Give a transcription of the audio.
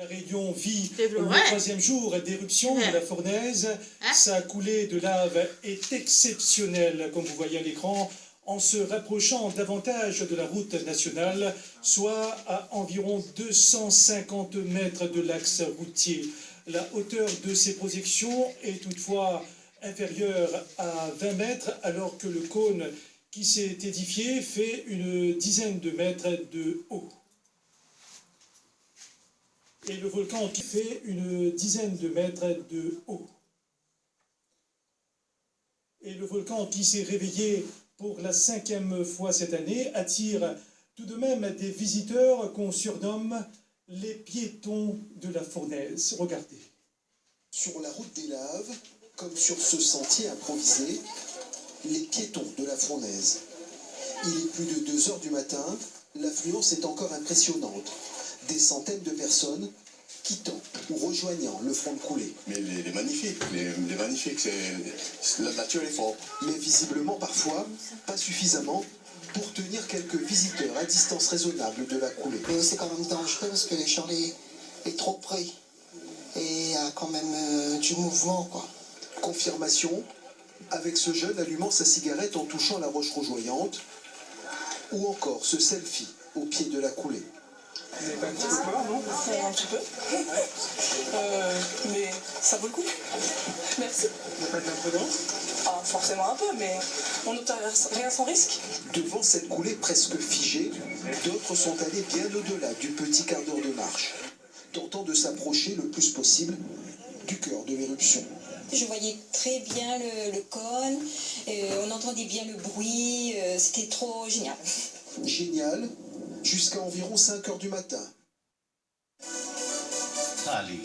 La Réunion vit C'est le vrai. troisième jour d'éruption de la fournaise. Sa coulée de lave est exceptionnelle, comme vous voyez à l'écran, en se rapprochant davantage de la route nationale, soit à environ 250 mètres de l'axe routier. La hauteur de ces projections est toutefois inférieure à 20 mètres, alors que le cône qui s'est édifié fait une dizaine de mètres de haut. Et le volcan qui fait une dizaine de mètres de haut. Et le volcan qui s'est réveillé pour la 5e fois cette année attire tout de même des visiteurs qu'on surnomme les piétons de la fournaise. Regardez. Sur la route des laves, comme sur ce sentier improvisé, les piétons de la fournaise. Il est plus de 2 heures du matin, l'affluence est encore impressionnante. Des centaines de personnes quittant ou rejoignant le front de coulée. Mais il est magnifique, la nature est forte. Mais visiblement parfois, pas suffisamment pour tenir quelques visiteurs à distance raisonnable de la coulée. Mais c'est quand même dangereux parce que Charlie est trop près et il y a quand même du mouvement, quoi. Confirmation, avec ce jeune allumant sa cigarette en touchant la roche rougeoyante, ou encore ce selfie au pied de la coulée. Vous n'avez pas un petit peu peur, non? Un petit peu. Mais ça vaut le coup. Merci. Vous n'avez pas de l'imprudence? Ah, forcément un peu, mais on n'obtient rien sans risque. Devant cette coulée presque figée, d'autres sont allés bien au-delà du petit quart d'heure de marche, tentant de s'approcher le plus possible du cœur de l'éruption. Je voyais très bien le cône, on entendait bien le bruit, c'était trop génial. Génial, jusqu'à environ 5 heures du matin. Tali.